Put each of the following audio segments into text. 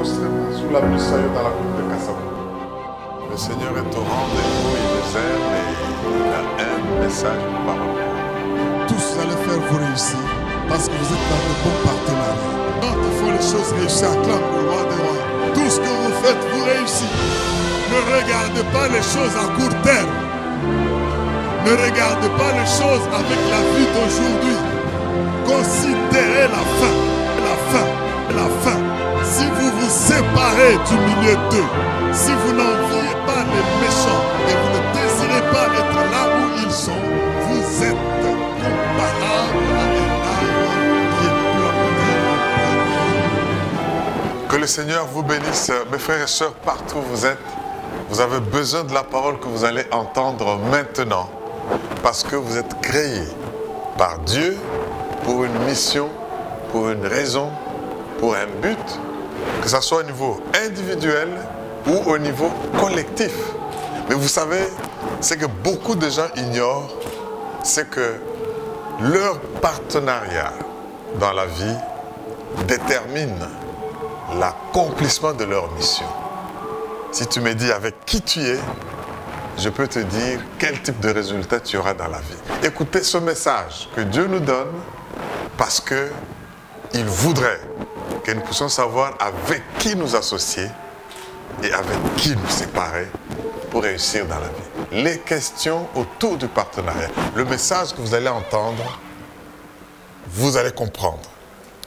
prostrément sous la Missaïo dans la cour de Kassabou. Le Seigneur est au rendez-vous, il les aime et il a un message par rapport. Tous vous allez faire vous réussir parce que vous êtes dans de bons partenariats. Quand il faut les choses réussir, acclame le roi des rois. Tout ce que vous faites, vous réussissez. Ne regardez pas les choses à court terme. Ne regardez pas les choses avec la vie d'aujourd'hui. Considérez la fin, la fin, la fin. Si vous vous séparez du milieu d'eux, si vous n'enviez pas les méchants et vous ne désirez pas être là où ils sont, vous êtes comparable à un arbre qui est planté. Que le Seigneur vous bénisse, mes frères et sœurs, partout où vous êtes. Vous avez besoin de la parole que vous allez entendre maintenant, parce que vous êtes créés par Dieu pour une mission, pour une raison, pour un but, que ce soit au niveau individuel ou au niveau collectif. Mais vous savez, ce que beaucoup de gens ignorent, c'est que leur partenariat dans la vie détermine l'accomplissement de leur mission. Si tu me dis avec qui tu es, je peux te dire quel type de résultat tu auras dans la vie. Écoutez ce message que Dieu nous donne parce qu'il voudrait que nous puissions savoir avec qui nous associer et avec qui nous séparer pour réussir dans la vie. Les questions autour du partenariat. Le message que vous allez entendre, vous allez comprendre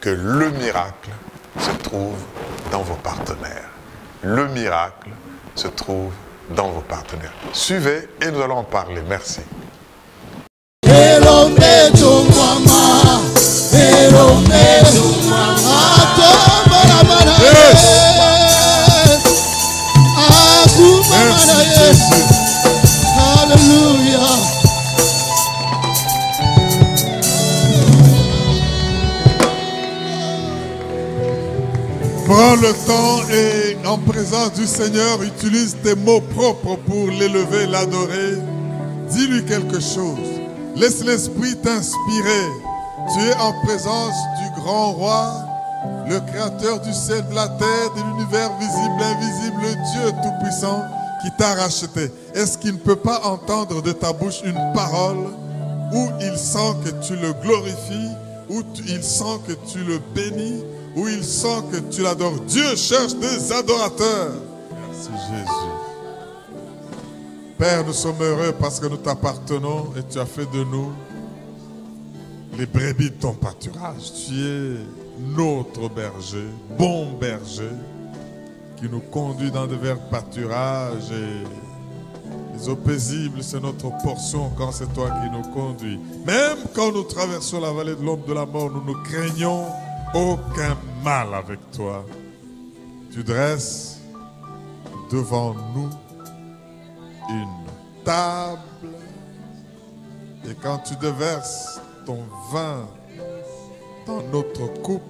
que le miracle se trouve dans vos partenaires. Le miracle se trouve dans vos partenaires. Suivez et nous allons en parler. Merci. Merci Jésus. Alléluia. Prends le temps et en présence du Seigneur, utilise tes mots propres pour l'élever, l'adorer. Dis-lui quelque chose. Laisse l'Esprit t'inspirer. Tu es en présence du grand roi, le créateur du ciel, de la terre, de l'univers visible, invisible, le Dieu tout-puissant qui t'a racheté. Est-ce qu'il ne peut pas entendre de ta bouche une parole où il sent que tu le glorifies, où il sent que tu le bénis, où il sent que tu l'adores? Dieu cherche des adorateurs. Merci Jésus. Père, nous sommes heureux parce que nous t'appartenons et tu as fait de nous les brebis de ton pâturage. Tu es notre berger, bon berger, qui nous conduit dans de verts pâturages et les eaux paisibles, c'est notre portion quand c'est toi qui nous conduis. Même quand nous traversons la vallée de l'ombre de la mort, nous ne craignons aucun mal avec toi. Tu dresses devant nous une table et quand tu déverses ton vin dans notre coupe,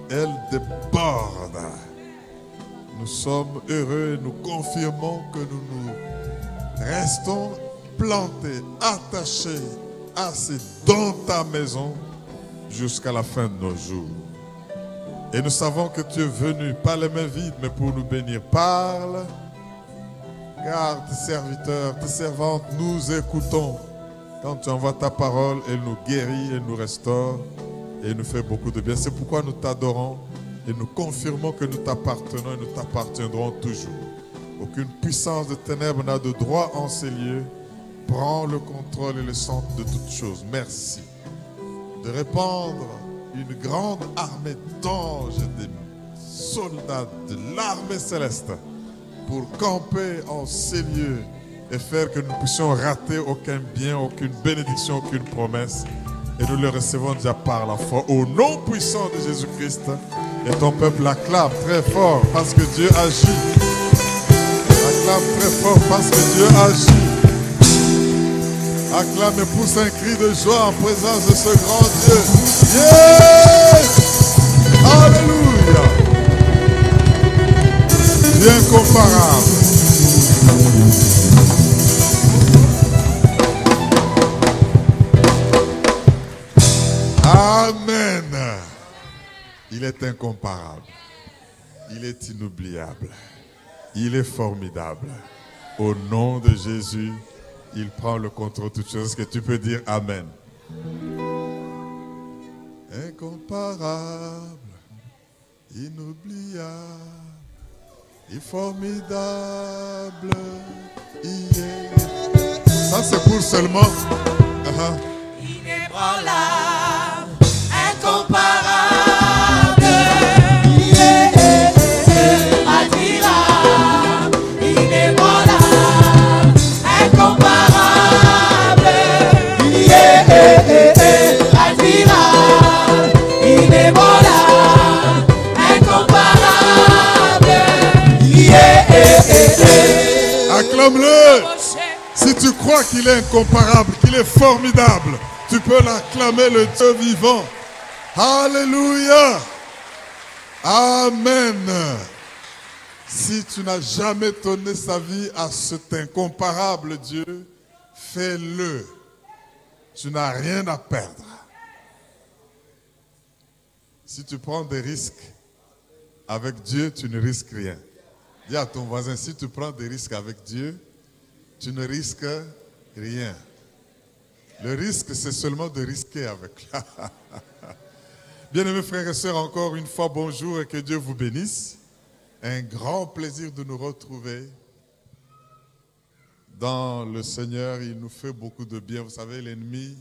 elle déborde. Nous sommes heureux et nous confirmons que nous nous restons plantés, attachés, assis dans ta maison jusqu'à la fin de nos jours. Et nous savons que tu es venu, pas les mains vides, mais pour nous bénir. Parle, car tes serviteurs, tes servantes, nous écoutons. Quand tu envoies ta parole, elle nous guérit, elle nous restaure et nous fait beaucoup de bien. C'est pourquoi nous t'adorons et nous confirmons que nous t'appartenons et nous t'appartiendrons toujours. Aucune puissance de ténèbres n'a de droit en ces lieux. Prends le contrôle et le centre de toutes choses. Merci de répandre une grande armée d'anges et de soldats de l'armée céleste pour camper en ces lieux et faire que nous puissions rater aucun bien, aucune bénédiction, aucune promesse. Et nous le recevons déjà par la foi au nom puissant de Jésus-Christ. Et ton peuple acclame très fort parce que Dieu agit. Acclame très fort parce que Dieu agit. Acclame et pousse un cri de joie en présence de ce grand Dieu. Yes! Alléluia! Dieu incomparable. Amen. Il est incomparable. Il est inoubliable. Il est formidable. Au nom de Jésus, il prend le contrôle de toutes choses. Est-ce que tu peux dire Amen? Incomparable, inoubliable, et formidable. Ça c'est pour seulement. Inébranlable, incomparable, admirable, inébranlable, incomparable, admirable, inébranlable, incomparable, Acclame-le. Si tu crois qu'il est incomparable, qu'il est formidable, tu peux l'acclamer, le Dieu vivant. Alléluia. Amen. Si tu n'as jamais donné sa vie à cet incomparable Dieu, fais-le. Tu n'as rien à perdre. Si tu prends des risques avec Dieu, tu ne risques rien. Dis à ton voisin, si tu prends des risques avec Dieu, tu ne risques rien. Le risque, c'est seulement de risquer avec. Bien-aimés frères et sœurs, encore une fois, bonjour et que Dieu vous bénisse. Un grand plaisir de nous retrouver dans le Seigneur. Il nous fait beaucoup de bien. Vous savez, l'ennemi,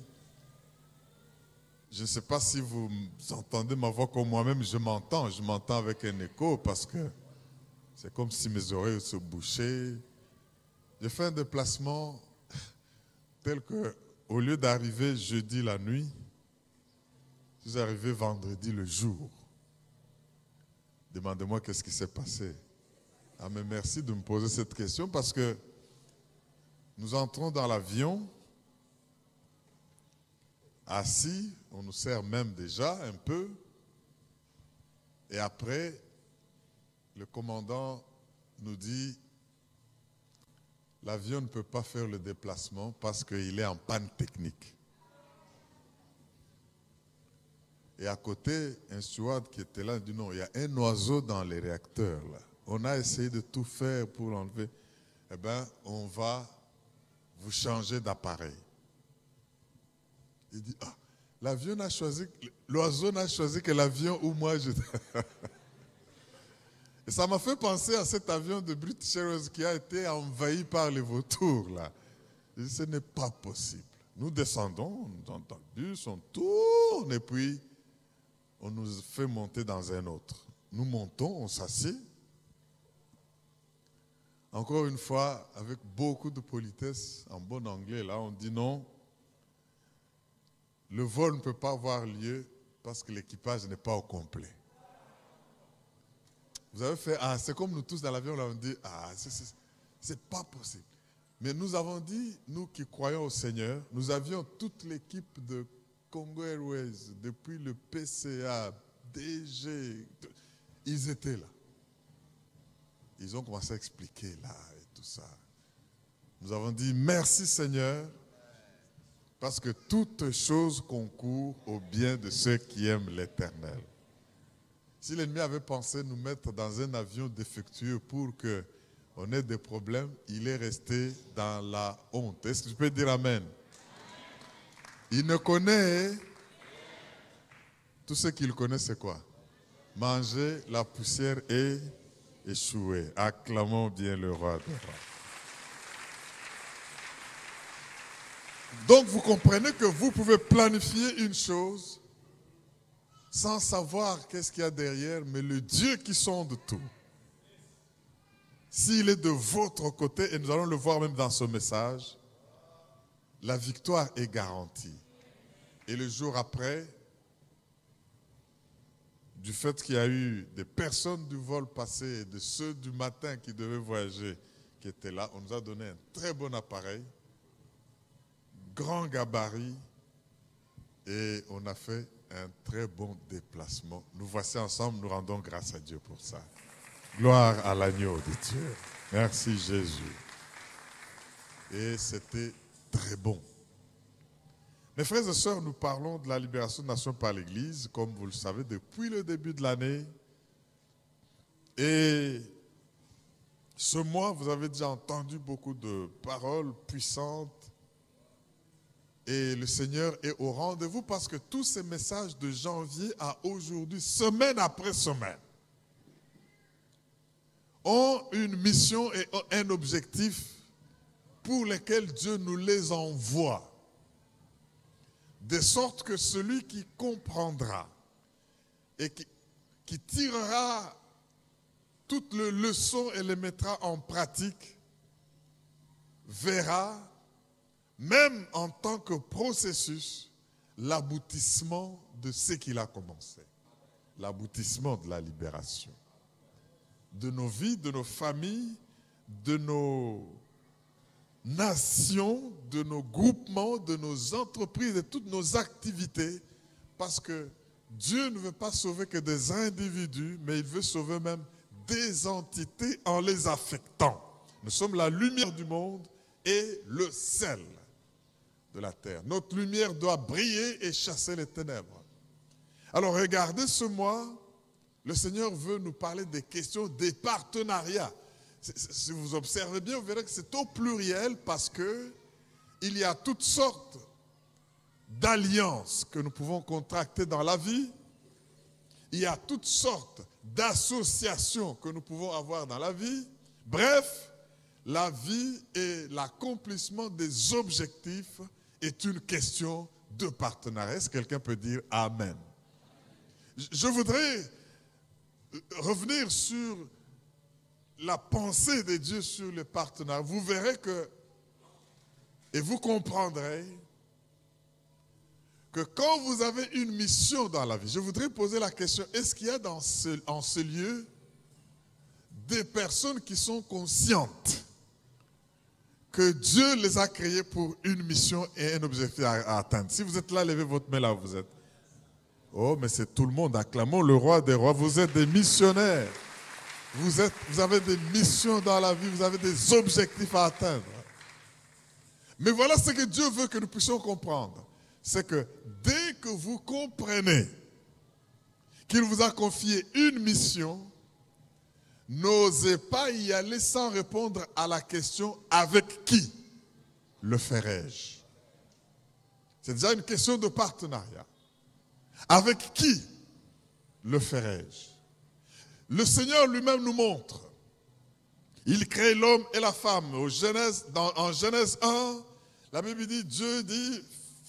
je ne sais pas si vous entendez ma voix comme moi-même, je m'entends avec un écho parce que c'est comme si mes oreilles se bouchaient. J'ai fait un déplacement tel que, au lieu d'arriver jeudi la nuit, je suis arrivé vendredi le jour. Demandez-moi qu'est-ce qui s'est passé. Ah, mais merci de me poser cette question parce que nous entrons dans l'avion, assis, on nous sert même déjà un peu, et après, le commandant nous dit l'avion ne peut pas faire le déplacement parce qu'il est en panne technique. Et à côté, un steward qui était là dit non, il y a un oiseau dans les réacteurs là. On a essayé de tout faire pour l'enlever. Eh bien, on va vous changer d'appareil. Il dit, ah, l'avion n'a choisi, l'oiseau n'a choisi que l'avion où moi je... Et ça m'a fait penser à cet avion de British Airways qui a été envahi par les vautours là. Je dis, ce n'est pas possible. Nous descendons dans le bus, on tourne et puis on nous fait monter dans un autre. Nous montons, on s'assied. Encore une fois, avec beaucoup de politesse, en bon anglais, là, on dit non. Le vol ne peut pas avoir lieu parce que l'équipage n'est pas au complet. Vous avez fait, ah, c'est comme nous tous dans l'avion, là, on dit, ah, c'est pas possible. Mais nous avons dit, nous qui croyons au Seigneur, nous avions toute l'équipe de Congo Airways, depuis le PCA, DG, ils étaient là. Ils ont commencé à expliquer là et tout ça. Nous avons dit, merci Seigneur, parce que toutes choses concourent au bien de ceux qui aiment l'Éternel. Si l'ennemi avait pensé nous mettre dans un avion défectueux pour qu'on ait des problèmes, il est resté dans la honte. Est-ce que tu peux dire Amen? Il ne connaît, tout ce qu'il connaît c'est quoi? Manger la poussière et échouer. Acclamons bien le roi des rois. Donc vous comprenez que vous pouvez planifier une chose sans savoir qu'est-ce qu'il y a derrière, mais le Dieu qui sonde tout, s'il est de votre côté, et nous allons le voir même dans ce message, la victoire est garantie. Et le jour après, du fait qu'il y a eu des personnes du vol passé et de ceux du matin qui devaient voyager qui étaient là, on nous a donné un très bon appareil, grand gabarit, et on a fait un très bon déplacement. Nous voici ensemble, nous rendons grâce à Dieu pour ça. Gloire à l'agneau de Dieu. Merci Jésus. Et c'était très bon. Mes frères et sœurs, nous parlons de la libération de nations par l'Église, comme vous le savez, depuis le début de l'année. Et ce mois, vous avez déjà entendu beaucoup de paroles puissantes. Et le Seigneur est au rendez-vous parce que tous ces messages de janvier à aujourd'hui, semaine après semaine, ont une mission et un objectif pour lesquels Dieu nous les envoie. De sorte que celui qui comprendra et qui tirera toutes les leçons et les mettra en pratique, verra, même en tant que processus, l'aboutissement de ce qu'il a commencé. L'aboutissement de la libération. De nos vies, de nos familles, de nos nations, de nos groupements, de nos entreprises, de toutes nos activités, parce que Dieu ne veut pas sauver que des individus, mais il veut sauver même des entités en les affectant. Nous sommes la lumière du monde et le sel de la terre. Notre lumière doit briller et chasser les ténèbres. Alors regardez ce mois, le Seigneur veut nous parler des questions des partenariats. Si vous observez bien, vous verrez que c'est au pluriel parce que il y a toutes sortes d'alliances que nous pouvons contracter dans la vie. Il y a toutes sortes d'associations que nous pouvons avoir dans la vie. Bref, la vie et l'accomplissement des objectifs est une question de partenariat. Est-ce que quelqu'un peut dire Amen? Je voudrais revenir sur la pensée de Dieu sur les partenariats. Vous verrez que, et vous comprendrez, que quand vous avez une mission dans la vie, je voudrais poser la question, est-ce qu'il y a en ce lieu des personnes qui sont conscientes que Dieu les a créées pour une mission et un objectif à atteindre? Si vous êtes là, levez votre main là où vous êtes. Oh, mais c'est tout le monde. Acclamons le roi des rois. Vous êtes des missionnaires. Vous avez des missions dans la vie. Vous avez des objectifs à atteindre. Mais voilà ce que Dieu veut que nous puissions comprendre. C'est que dès que vous comprenez qu'il vous a confié une mission, n'osez pas y aller sans répondre à la question « avec qui le ferai-je » C'est déjà une question de partenariat. Avec qui le ferai-je? Le Seigneur lui-même nous montre. Il crée l'homme et la femme. En Genèse 1, la Bible dit, Dieu dit,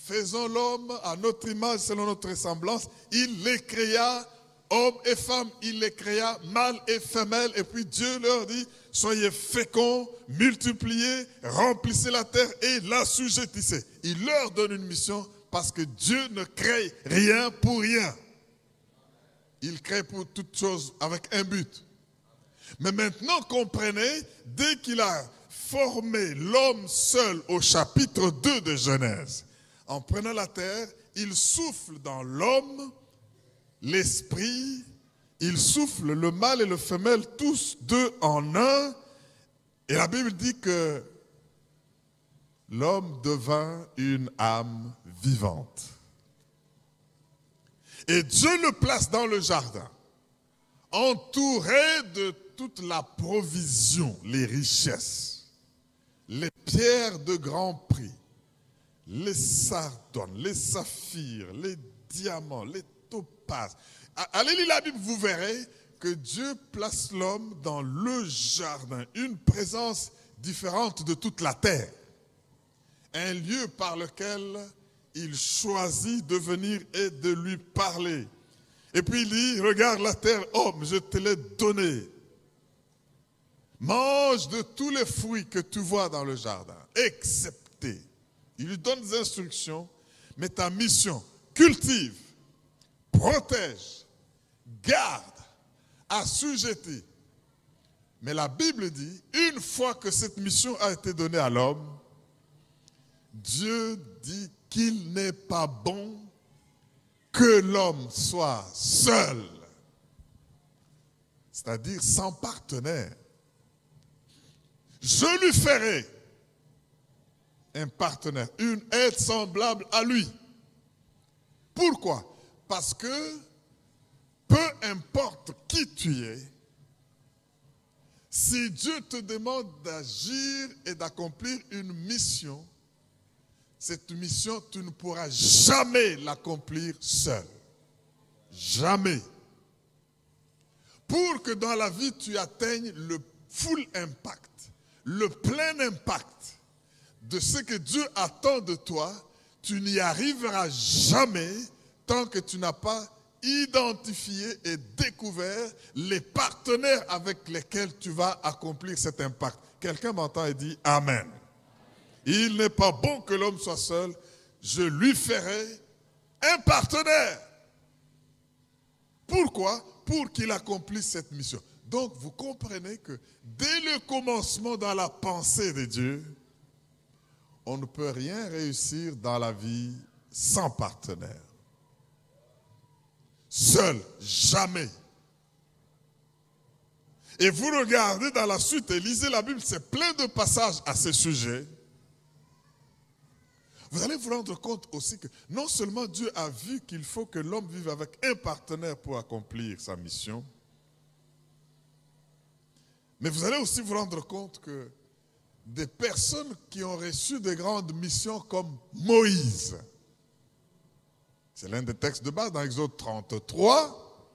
faisons l'homme à notre image, selon notre ressemblance. Il les créa, hommes et femmes, il les créa, mâles et femelles. Et puis Dieu leur dit, soyez féconds, multipliez, remplissez la terre et l'assujettissez. Il leur donne une mission parce que Dieu ne crée rien pour rien. Il crée pour toutes choses avec un but. Mais maintenant, comprenez, dès qu'il a formé l'homme seul au chapitre 2 de Genèse, en prenant la terre, il souffle dans l'homme l'esprit, il souffle le mâle et le femelle, tous deux en un. Et la Bible dit que l'homme devint une âme vivante. Et Dieu le place dans le jardin, entouré de toute la provision, les richesses, les pierres de grand prix, les sardones, les saphirs, les diamants, les topazes. Allez lire la Bible, vous verrez que Dieu place l'homme dans le jardin, une présence différente de toute la terre. Un lieu par lequel il choisit de venir et de lui parler. Et puis il dit, regarde la terre, homme, je te l'ai donnée. Mange de tous les fruits que tu vois dans le jardin, excepté. Il lui donne des instructions, mais ta mission, cultive, protège, garde, assujettis. Mais la Bible dit, une fois que cette mission a été donnée à l'homme, Dieu dit qu'il n'est pas bon que l'homme soit seul, c'est-à-dire sans partenaire. Je lui ferai un partenaire, une aide semblable à lui. Pourquoi? Parce que peu importe qui tu es, Si Dieu te demande d'agir et d'accomplir une mission, cette mission, tu ne pourras jamais l'accomplir seul. Jamais. Pour que dans la vie, tu atteignes le full impact, le plein impact de ce que Dieu attend de toi, tu n'y arriveras jamais tant que tu n'as pas identifié et découvert les partenaires avec lesquels tu vas accomplir cet impact. Quelqu'un m'entend et dit Amen. Il n'est pas bon que l'homme soit seul, je lui ferai un partenaire. Pourquoi? Pour qu'il accomplisse cette mission. Donc vous comprenez que dès le commencement dans la pensée de Dieu, on ne peut rien réussir dans la vie sans partenaire. Seul, jamais. Et vous regardez dans la suite et lisez la Bible, c'est plein de passages à ce sujet. Vous allez vous rendre compte aussi que non seulement Dieu a vu qu'il faut que l'homme vive avec un partenaire pour accomplir sa mission, mais vous allez aussi vous rendre compte que des personnes qui ont reçu de grandes missions comme Moïse, c'est l'un des textes de base dans Exode 33,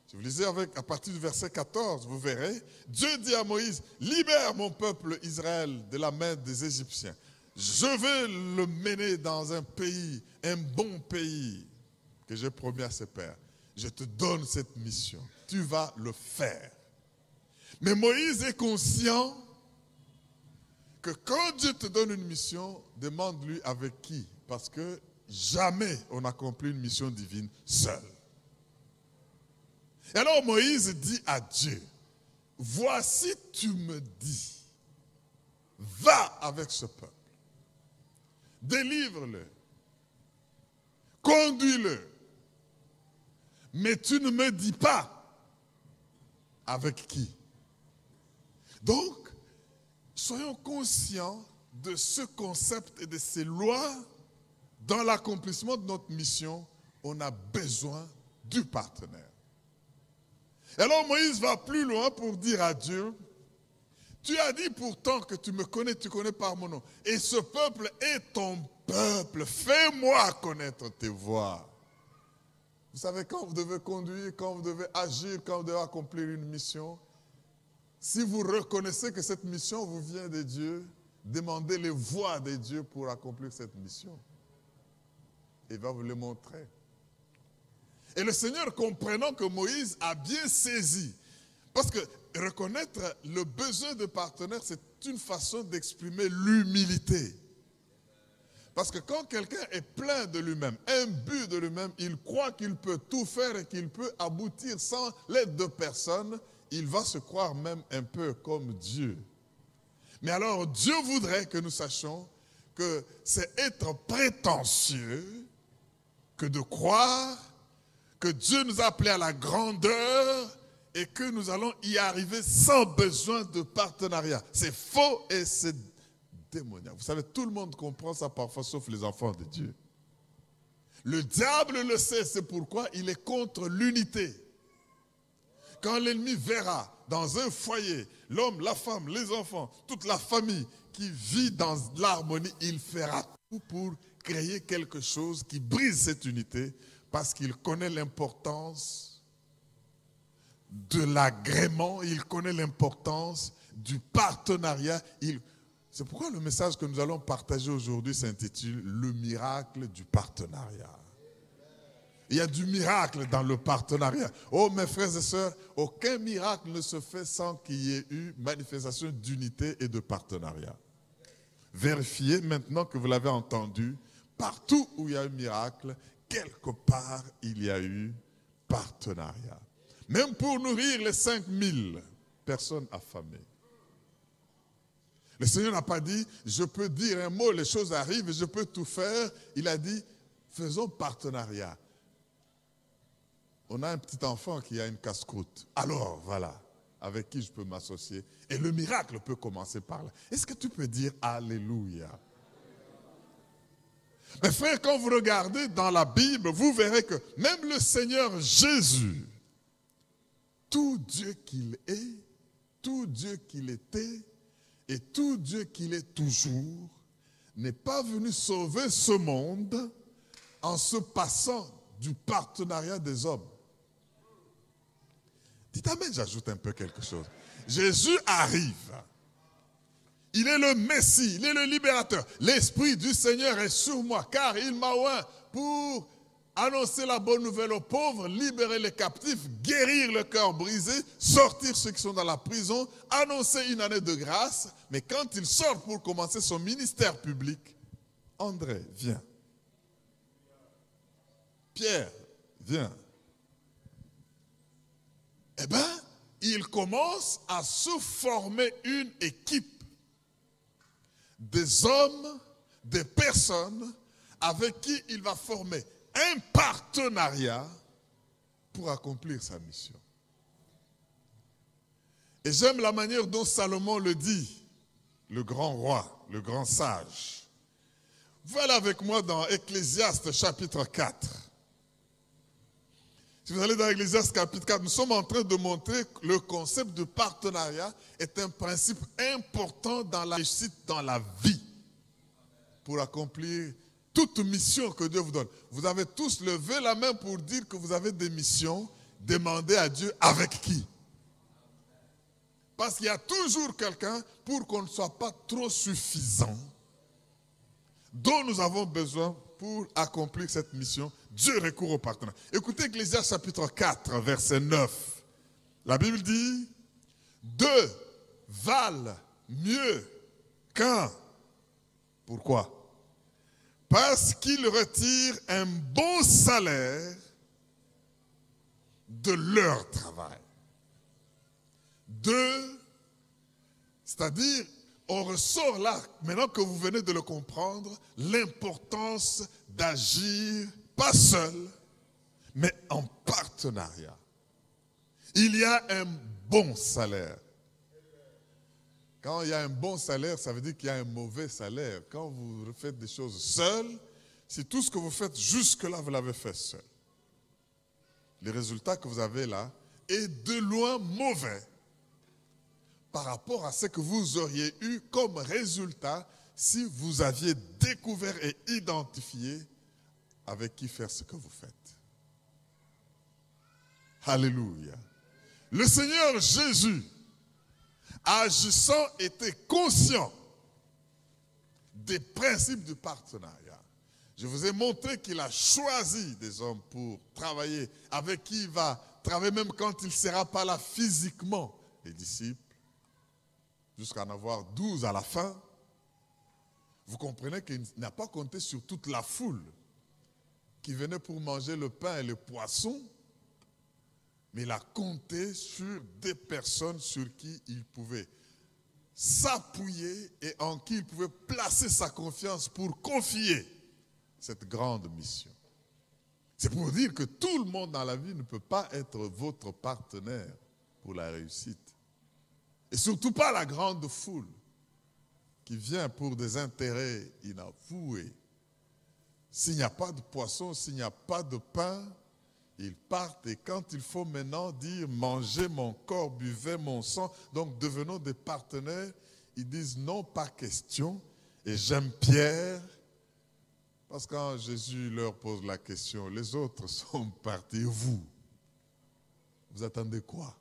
si vous lisez à partir du verset 14, vous verrez, Dieu dit à Moïse, libère mon peuple Israël de la main des Égyptiens. Je vais le mener dans un pays, un bon pays que j'ai promis à ses pères. Je te donne cette mission. Tu vas le faire. Mais Moïse est conscient que quand Dieu te donne une mission, demande-lui avec qui. Parce que jamais on n'accomplit une mission divine seul. Et alors Moïse dit à Dieu, voici tu me dis, va avec ce peuple. Délivre-le, conduis-le, mais tu ne me dis pas avec qui. Donc, soyons conscients de ce concept et de ces lois. Dans l'accomplissement de notre mission, on a besoin du partenaire. Et alors Moïse va plus loin pour dire à Dieu, tu as dit pourtant que tu me connais, tu connais par mon nom. Et ce peuple est ton peuple. Fais-moi connaître tes voies. Vous savez, quand vous devez conduire, quand vous devez agir, quand vous devez accomplir une mission, si vous reconnaissez que cette mission vous vient de Dieu, demandez les voies de Dieu pour accomplir cette mission. Il va vous le montrer. Et le Seigneur, comprenant que Moïse a bien saisi, parce que reconnaître le besoin de partenaire, c'est une façon d'exprimer l'humilité. Parce que quand quelqu'un est plein de lui-même, imbu de lui-même, il croit qu'il peut tout faire et qu'il peut aboutir sans l'aide de personne, il va se croire même un peu comme Dieu. Mais alors Dieu voudrait que nous sachions que c'est être prétentieux que de croire que Dieu nous a appelés à la grandeur et que nous allons y arriver sans besoin de partenariat. C'est faux et c'est démoniaque. Vous savez, tout le monde comprend ça parfois, sauf les enfants de Dieu. Le diable le sait, c'est pourquoi il est contre l'unité. Quand l'ennemi verra dans un foyer, l'homme, la femme, les enfants, toute la famille qui vit dans l'harmonie, il fera tout pour créer quelque chose qui brise cette unité parce qu'il connaît l'importance de l'agrément, il connaît l'importance du partenariat. C'est pourquoi le message que nous allons partager aujourd'hui s'intitule « Le miracle du partenariat ». Il y a du miracle dans le partenariat. Oh mes frères et sœurs, aucun miracle ne se fait sans qu'il y ait eu manifestation d'unité et de partenariat. Vérifiez maintenant que vous l'avez entendu, partout où il y a eu miracle, quelque part il y a eu partenariat. Même pour nourrir les 5000 personnes affamées. Le Seigneur n'a pas dit, je peux dire un mot, les choses arrivent, je peux tout faire. Il a dit, faisons partenariat. On a un petit enfant qui a une casse-croûte. Alors, voilà, avec qui je peux m'associer. Et le miracle peut commencer par là. Est-ce que tu peux dire Alléluia? Mes frères, quand vous regardez dans la Bible, vous verrez que même le Seigneur Jésus, tout Dieu qu'il est, tout Dieu qu'il était et tout Dieu qu'il est toujours, n'est pas venu sauver ce monde en se passant du partenariat des hommes. Dites amen, j'ajoute un peu quelque chose. Jésus arrive. Il est le Messie, il est le libérateur. L'Esprit du Seigneur est sur moi, car il m'a oint pour annoncer la bonne nouvelle aux pauvres, libérer les captifs, guérir le cœur brisé, sortir ceux qui sont dans la prison, annoncer une année de grâce. Mais quand il sort pour commencer son ministère public, André, viens. Pierre, viens. Eh bien, il commence à se former une équipe des hommes, des personnes avec qui il va former un partenariat pour accomplir sa mission. Et j'aime la manière dont Salomon le dit, le grand roi, le grand sage. Voilà avec moi dans Ecclésiaste chapitre 4. Si vous allez dans Ecclésiaste chapitre 4, nous sommes en train de montrer que le concept de partenariat est un principe important dans la réussite dans la vie pour accomplir toute mission que Dieu vous donne. Vous avez tous levé la main pour dire que vous avez des missions. Demandez à Dieu avec qui. Parce qu'il y a toujours quelqu'un pour qu'on ne soit pas trop suffisant, dont nous avons besoin pour accomplir cette mission. Dieu recourt au partenaire. Écoutez Ecclésiaste chapitre 4, verset 9. La Bible dit, 2 valent mieux qu'un. Pourquoi? Parce qu'ils retirent un bon salaire de leur travail. 2, c'est-à-dire, on ressort là, maintenant que vous venez de le comprendre, l'importance d'agir, pas seul, mais en partenariat. Il y a un bon salaire. Quand il y a un bon salaire, ça veut dire qu'il y a un mauvais salaire. Quand vous faites des choses seul, si tout ce que vous faites jusque-là, vous l'avez fait seul. Le résultat que vous avez là est de loin mauvais par rapport à ce que vous auriez eu comme résultat si vous aviez découvert et identifié avec qui faire ce que vous faites. Alléluia. Le Seigneur Jésus, agissant, était conscient des principes du partenariat. Je vous ai montré qu'il a choisi des hommes pour travailler, avec qui il va travailler même quand il ne sera pas là physiquement, les disciples, jusqu'à en avoir 12 à la fin. Vous comprenez qu'il n'a pas compté sur toute la foule qui venait pour manger le pain et le poisson, mais il a compté sur des personnes sur qui il pouvait s'appuyer et en qui il pouvait placer sa confiance pour confier cette grande mission. C'est pour dire que tout le monde dans la vie ne peut pas être votre partenaire pour la réussite. Et surtout pas la grande foule qui vient pour des intérêts inavoués. S'il n'y a pas de poisson, s'il n'y a pas de pain, ils partent et quand il faut maintenant dire « mangez mon corps, buvez mon sang », donc devenons des partenaires, ils disent « non, pas question ». Et j'aime Pierre, parce que quand Jésus leur pose la question, les autres sont partis, vous attendez quoi?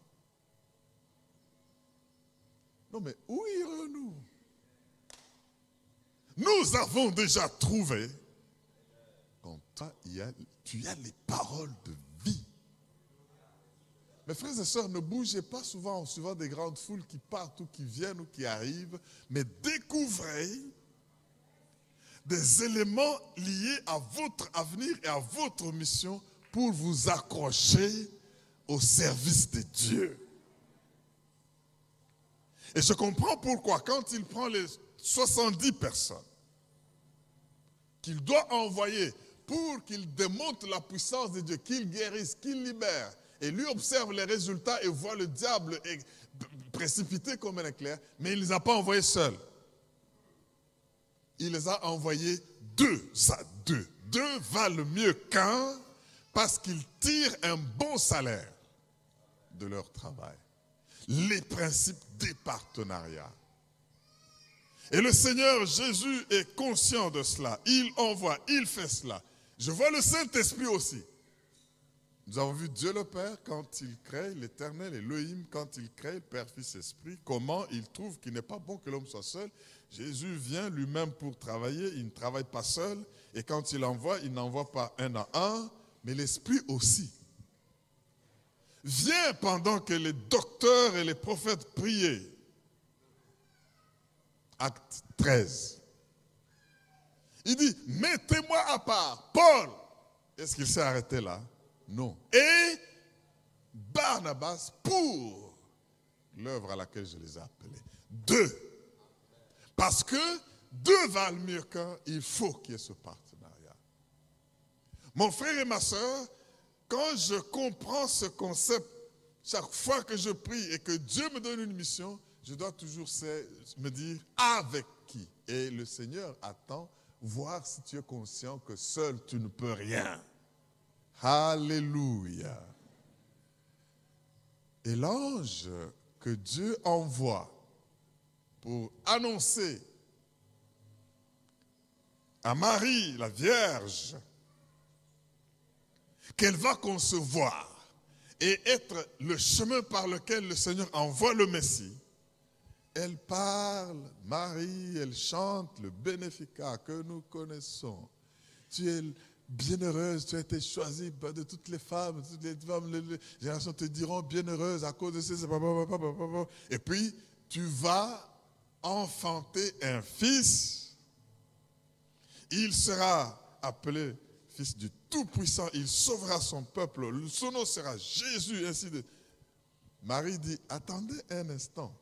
Non mais où irons-nous? Nous avons déjà trouvé, quand toi, tu as les paroles de vie. Mes frères et sœurs, ne bougez pas souvent en suivant des grandes foules qui partent ou qui viennent ou qui arrivent, mais découvrez des éléments liés à votre avenir et à votre mission pour vous accrocher au service de Dieu. Et je comprends pourquoi, quand il prend les 70 personnes qu'il doit envoyer pour qu'il démontre la puissance de Dieu, qu'il guérisse, qu'il libère, et lui observe les résultats et voit le diable précipité comme un éclair, mais il ne les a pas envoyés seuls. Il les a envoyés 2 à 2. 2 valent mieux qu'un parce qu'ils tirent un bon salaire de leur travail. les principes des partenariats. Et le Seigneur Jésus est conscient de cela. Il envoie, il fait cela. Je vois le Saint-Esprit aussi. Nous avons vu Dieu le Père quand il crée l'Éternel, Elohim, quand il crée Père, Fils, Esprit, comment il trouve qu'il n'est pas bon que l'homme soit seul. Jésus vient lui-même pour travailler, il ne travaille pas seul. Et quand il envoie, il n'envoie pas un à un, mais l'Esprit aussi. Vient pendant que les docteurs et les prophètes priaient. Acte 13. Il dit, mettez-moi à part. Paul, est-ce qu'il s'est arrêté là? Non. Et Barnabas pour l'œuvre à laquelle je les ai appelés. 2. Parce que 2 valent mieux qu'un, il faut qu'il y ait ce partenariat. Mon frère et ma soeur, quand je comprends ce concept, chaque fois que je prie et que Dieu me donne une mission, je dois toujours me dire avec qui. Et le Seigneur attend voir si tu es conscient que seul tu ne peux rien. Alléluia. Et l'ange que Dieu envoie pour annoncer à Marie, la Vierge, qu'elle va concevoir et être le chemin par lequel le Seigneur envoie le Messie, elle parle, Marie, elle chante le Bénéficat que nous connaissons. Tu es bienheureuse, tu as été choisie de toutes les femmes, les générations te diront bienheureuse à cause de ces... Et puis, tu vas enfanter un fils. Il sera appelé fils du Tout-Puissant. Il sauvera son peuple. Son nom sera Jésus, ainsi de... Marie dit, attendez un instant.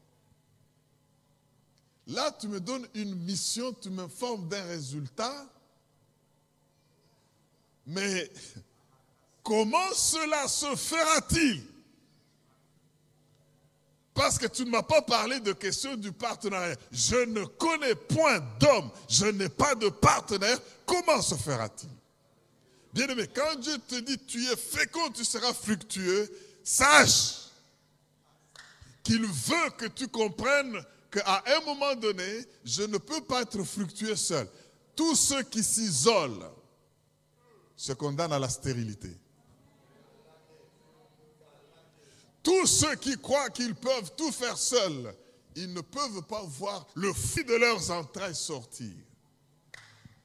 Là, tu me donnes une mission, tu m'informes d'un résultat. Mais comment cela se fera-t-il? Parce que tu ne m'as pas parlé de question du partenariat. Je ne connais point d'homme, je n'ai pas de partenaire. Comment se fera-t-il? Bien-aimé, quand Dieu te dit tu es fécond, tu seras fructueux, sache qu'il veut que tu comprennes qu'à un moment donné, je ne peux pas être fructueux seul. Tous ceux qui s'isolent se condamnent à la stérilité. Tous ceux qui croient qu'ils peuvent tout faire seuls, ils ne peuvent pas voir le fruit de leurs entrailles sortir.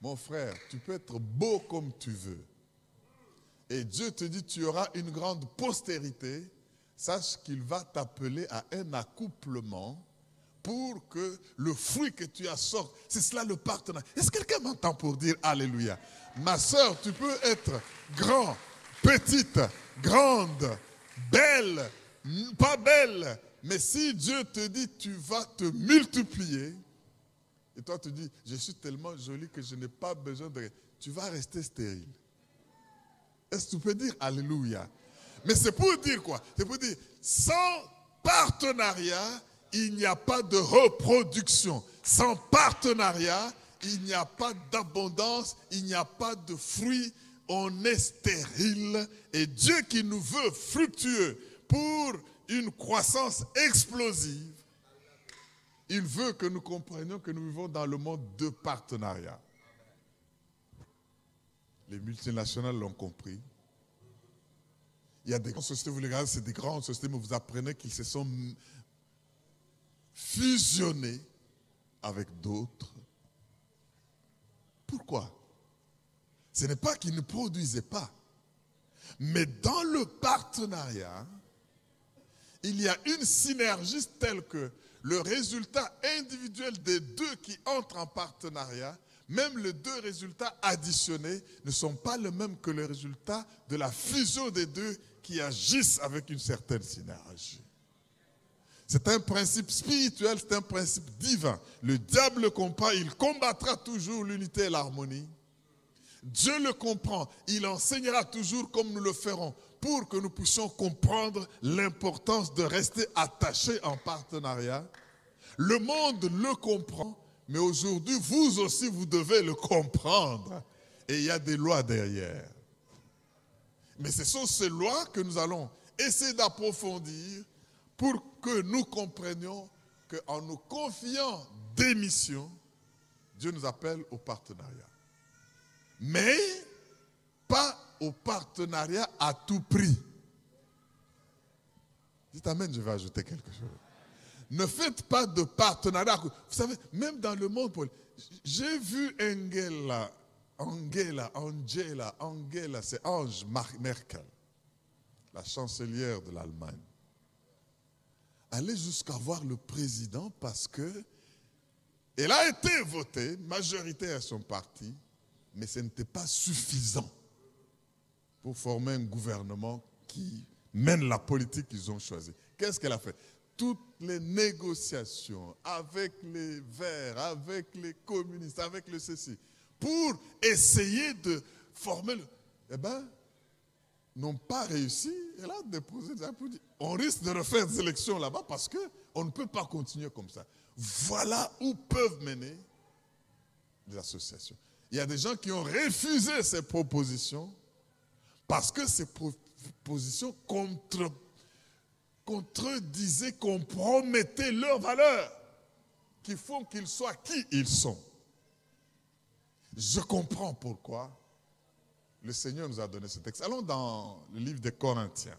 Mon frère, tu peux être beau comme tu veux. Et Dieu te dit, tu auras une grande postérité. Sache qu'il va t'appeler à un accouplement pour que le fruit que tu as sorte. C'est cela le partenariat. Est-ce que quelqu'un m'entend pour dire Alléluia? Ma soeur, tu peux être grand, petite, grande, belle, pas belle. Mais si Dieu te dit tu vas te multiplier, et toi tu dis je suis tellement jolie que je n'ai pas besoin de... Tu vas rester stérile. Est-ce que tu peux dire Alléluia? Mais c'est pour dire quoi? C'est pour dire sans partenariat, il n'y a pas de reproduction. Sans partenariat, il n'y a pas d'abondance, il n'y a pas de fruits. On est stérile. Et Dieu qui nous veut fructueux pour une croissance explosive, il veut que nous comprenions que nous vivons dans le monde de partenariat. Les multinationales l'ont compris. Il y a des grandes sociétés, vous les regardez, c'est des grandes sociétés, mais vous apprenez qu'ils se sont fusionnés avec d'autres. Pourquoi? Ce n'est pas qu'ils ne produisaient pas. Mais dans le partenariat, il y a une synergie telle que le résultat individuel des deux qui entrent en partenariat, même les deux résultats additionnés ne sont pas les mêmes que le résultat de la fusion des deux qui agissent avec une certaine synergie. C'est un principe spirituel, c'est un principe divin. Le diable le comprend, il combattra toujours l'unité et l'harmonie. Dieu le comprend, il enseignera toujours comme nous le ferons pour que nous puissions comprendre l'importance de rester attachés en partenariat. Le monde le comprend, mais aujourd'hui, vous aussi, vous devez le comprendre. Et il y a des lois derrière. Mais ce sont ces lois que nous allons essayer d'approfondir pour que nous comprenions qu'en nous confiant des missions, Dieu nous appelle au partenariat. Mais pas au partenariat à tout prix. Dites amen, je vais ajouter quelque chose. Ne faites pas de partenariat. Vous savez, même dans le monde, j'ai vu Angela, c'est Angela Merkel, la chancelière de l'Allemagne, aller jusqu'à voir le président parce que elle a été votée, majoritaire à son parti, mais ce n'était pas suffisant pour former un gouvernement qui mène la politique qu'ils ont choisie. Qu'est-ce qu'elle a fait? Toutes les négociations avec les Verts, avec les communistes, avec le ceci, pour essayer de former eh bien, n'ont pas réussi. Elle a déposé des appuis. On risque de refaire des élections là-bas parce qu'on ne peut pas continuer comme ça. Voilà où peuvent mener les associations. Il y a des gens qui ont refusé ces propositions parce que ces propositions contredisaient, compromettaient leurs valeurs qui font qu'ils soient qui ils sont. Je comprends pourquoi le Seigneur nous a donné ce texte. Allons dans le livre des Corinthiens.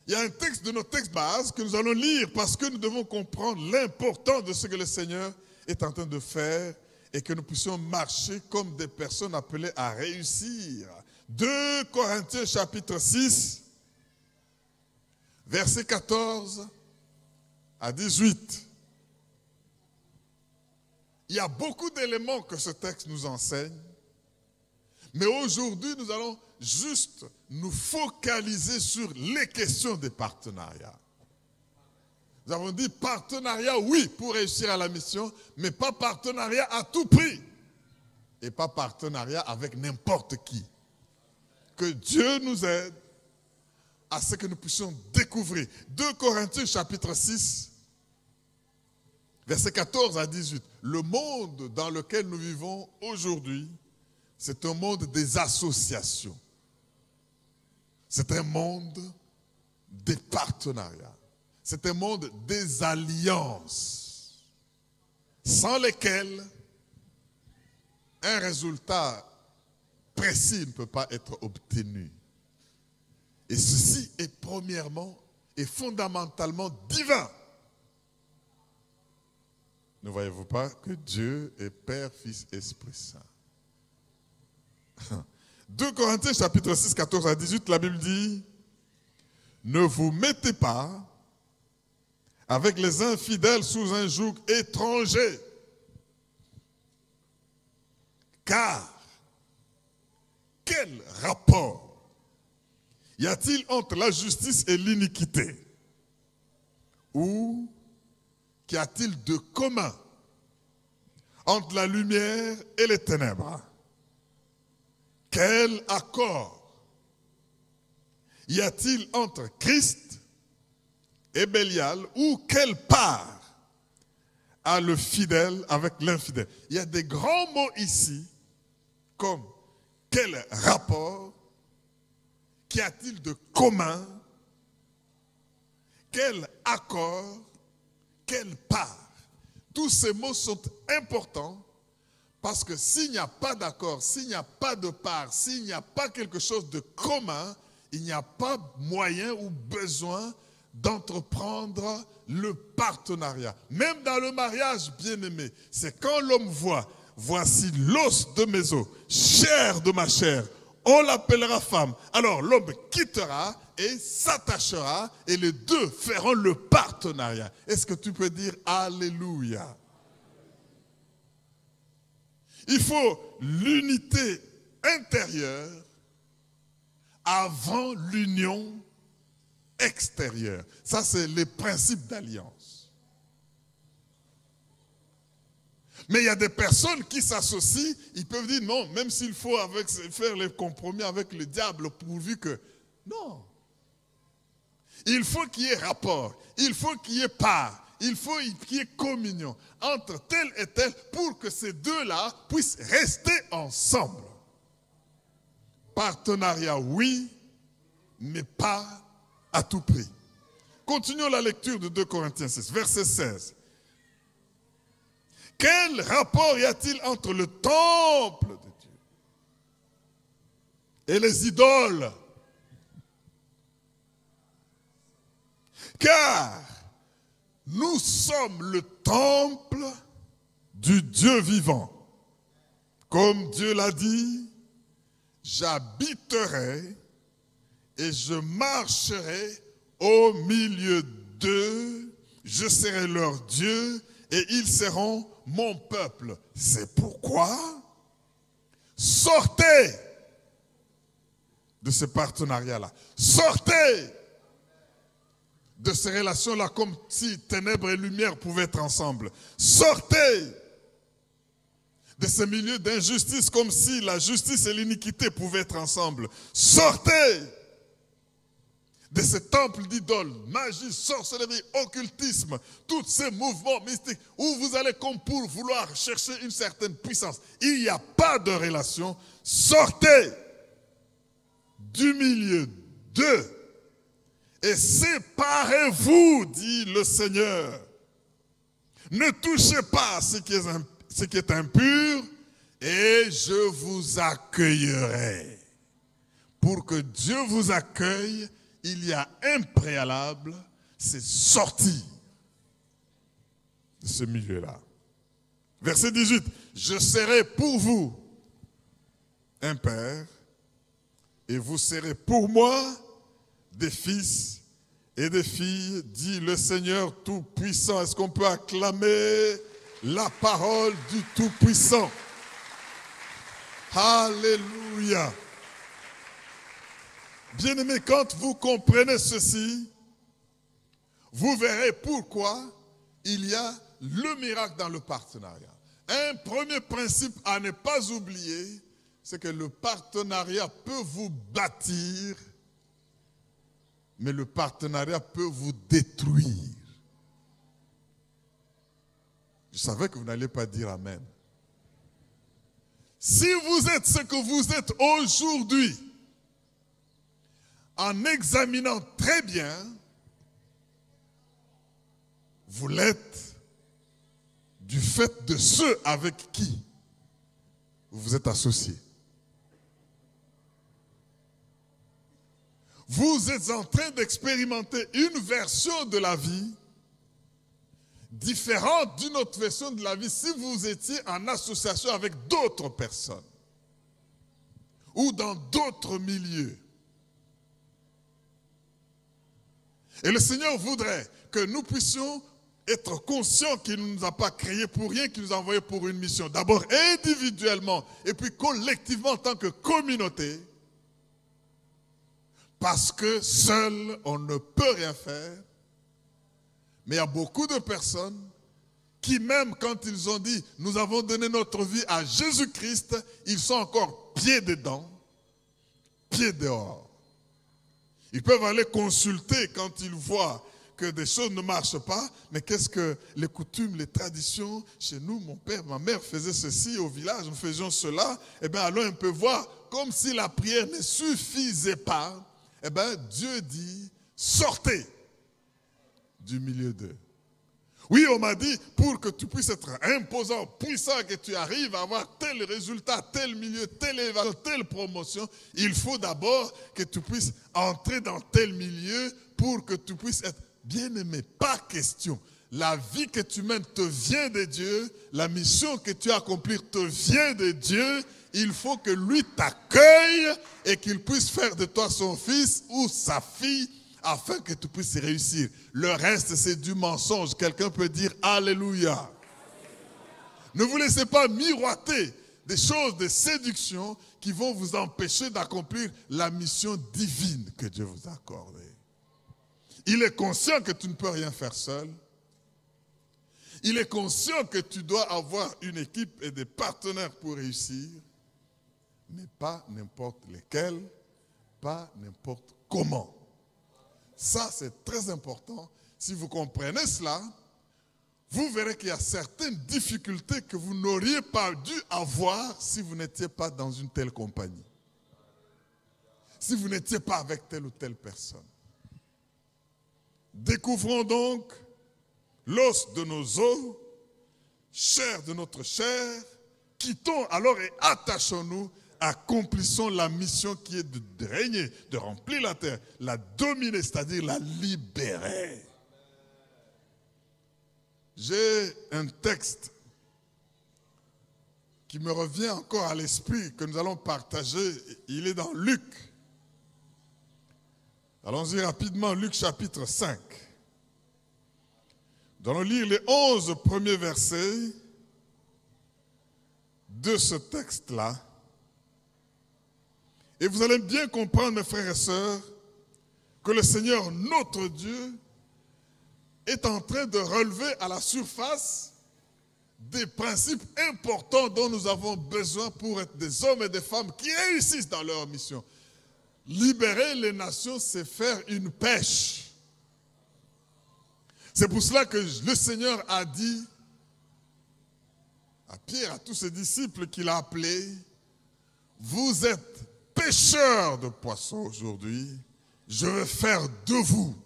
Il y a un texte de nos textes bases que nous allons lire parce que nous devons comprendre l'importance de ce que le Seigneur est en train de faire et que nous puissions marcher comme des personnes appelées à réussir. 2 Corinthiens chapitre 6, versets 14 à 18. Il y a beaucoup d'éléments que ce texte nous enseigne, mais aujourd'hui nous allons juste nous focaliser sur les questions des partenariats. Nous avons dit partenariat, oui, pour réussir à la mission, mais pas partenariat à tout prix. Et pas partenariat avec n'importe qui. Que Dieu nous aide à ce que nous puissions découvrir. 2 Corinthiens chapitre 6, versets 14 à 18. Le monde dans lequel nous vivons aujourd'hui, c'est un monde des associations. C'est un monde des partenariats. C'est un monde des alliances, sans lesquelles un résultat précis ne peut pas être obtenu. Et ceci est premièrement et fondamentalement divin. Ne voyez-vous pas que Dieu est Père, Fils, Esprit Saint? 2 Corinthiens chapitre 6, 14 à 18, la Bible dit: ne vous mettez pas avec les infidèles sous un joug étranger, car quel rapport y a-t-il entre la justice et l'iniquité? Ou qu'y a-t-il de commun entre la lumière et les ténèbres? Quel accord y a-t-il entre Christ et Bélial, ou quelle part a le fidèle avec l'infidèle? Il y a des grands mots ici, comme quel rapport, qu'y a-t-il de commun, quel accord, quelle part. Tous ces mots sont importants parce que s'il n'y a pas d'accord, s'il n'y a pas de part, s'il n'y a pas quelque chose de commun, il n'y a pas moyen ou besoin d'entreprendre le partenariat. Même dans le mariage, bien-aimé, c'est quand l'homme voit, voici l'os de mes os, chair de ma chair, on l'appellera femme. Alors l'homme quittera et s'attachera et les deux feront le partenariat. Est-ce que tu peux dire Alléluia? Il faut l'unité intérieure avant l'union extérieure. Ça, c'est les principes d'alliance. Mais il y a des personnes qui s'associent, ils peuvent dire non, même s'il faut faire les compromis avec le diable pourvu que... Non. Il faut qu'il y ait rapport, il faut qu'il y ait part, il faut qu'il y ait communion entre tel et tel pour que ces deux-là puissent rester ensemble. Partenariat, oui, mais pas à tout prix. Continuons la lecture de 2 Corinthiens 6, verset 16. Quel rapport y a-t-il entre le temple de Dieu et les idoles? Car nous sommes le temple du Dieu vivant. Comme Dieu l'a dit, j'habiterai et je marcherai au milieu d'eux, je serai leur Dieu et ils seront mon peuple. C'est pourquoi sortez de ce partenariat-là. Sortez de ces relations-là comme si ténèbres et lumière pouvaient être ensemble. Sortez de ce milieu d'injustice comme si la justice et l'iniquité pouvaient être ensemble. Sortez de ce temple d'idoles, magie, sorcellerie, occultisme, tous ces mouvements mystiques où vous allez comme pour vouloir chercher une certaine puissance. Il n'y a pas de relation. Sortez du milieu d'eux et séparez-vous, dit le Seigneur. Ne touchez pas à ce qui est impur et je vous accueillerai. Pour que Dieu vous accueille, il y a un préalable, c'est sortir de ce milieu-là. Verset 18, je serai pour vous un père et vous serez pour moi des fils et des filles, dit le Seigneur Tout-Puissant. Est-ce qu'on peut acclamer la parole du Tout-Puissant? Alléluia. Bien-aimés, quand vous comprenez ceci, vous verrez pourquoi il y a le miracle dans le partenariat. Un premier principe à ne pas oublier, c'est que le partenariat peut vous bâtir, mais le partenariat peut vous détruire. Je savais que vous n'allez pas dire amen. Si vous êtes ce que vous êtes aujourd'hui, en examinant très bien, vous l'êtes du fait de ceux avec qui vous vous êtes associés. Vous êtes en train d'expérimenter une version de la vie différente d'une autre version de la vie si vous étiez en association avec d'autres personnes ou dans d'autres milieux. Et le Seigneur voudrait que nous puissions être conscients qu'il ne nous a pas créés pour rien, qu'il nous a envoyés pour une mission. D'abord individuellement et puis collectivement en tant que communauté. Parce que seul, on ne peut rien faire. Mais il y a beaucoup de personnes qui, même quand ils ont dit « nous avons donné notre vie à Jésus-Christ », ils sont encore pieds dedans, pieds dehors. Ils peuvent aller consulter quand ils voient que des choses ne marchent pas. Mais qu'est-ce que les coutumes, les traditions, chez nous, mon père, ma mère faisaient ceci, au village, nous faisions cela. Eh bien, allons un peu voir, comme si la prière ne suffisait pas. Eh bien, Dieu dit, sortez du milieu d'eux. Oui, on m'a dit, pour que tu puisses être imposant, puissant, que tu arrives à avoir tel résultat, tel milieu, telle évaluation, telle promotion, il faut d'abord que tu puisses entrer dans tel milieu pour que tu puisses être bien-aimé. Pas question. La vie que tu mènes te vient de Dieu, la mission que tu as accomplie te vient de Dieu. Il faut que lui t'accueille et qu'il puisse faire de toi son fils ou sa fille, afin que tu puisses réussir. Le reste, c'est du mensonge. Quelqu'un peut dire Alléluia. Ne vous laissez pas miroiter des choses de séduction qui vont vous empêcher d'accomplir la mission divine que Dieu vous a accordée. Il est conscient que tu ne peux rien faire seul. Il est conscient que tu dois avoir une équipe et des partenaires pour réussir, mais pas n'importe lesquels, pas n'importe comment. Ça, c'est très important. Si vous comprenez cela, vous verrez qu'il y a certaines difficultés que vous n'auriez pas dû avoir si vous n'étiez pas dans une telle compagnie. Si vous n'étiez pas avec telle ou telle personne. Découvrons donc l'os de nos os, chair de notre chair, quittons alors et attachons-nous, accomplissons la mission qui est de régner, de remplir la terre, la dominer, c'est-à-dire la libérer. J'ai un texte qui me revient encore à l'esprit, que nous allons partager. Il est dans Luc. Allons-y rapidement, Luc chapitre 5. Nous allons lire les 11 premiers versets de ce texte-là. Et vous allez bien comprendre, mes frères et sœurs, que le Seigneur, notre Dieu, est en train de relever à la surface des principes importants dont nous avons besoin pour être des hommes et des femmes qui réussissent dans leur mission. Libérer les nations, c'est faire une pêche. C'est pour cela que le Seigneur a dit à Pierre, à tous ses disciples qu'il a appelés, vous êtes pêcheurs de poissons aujourd'hui, je vais faire de vous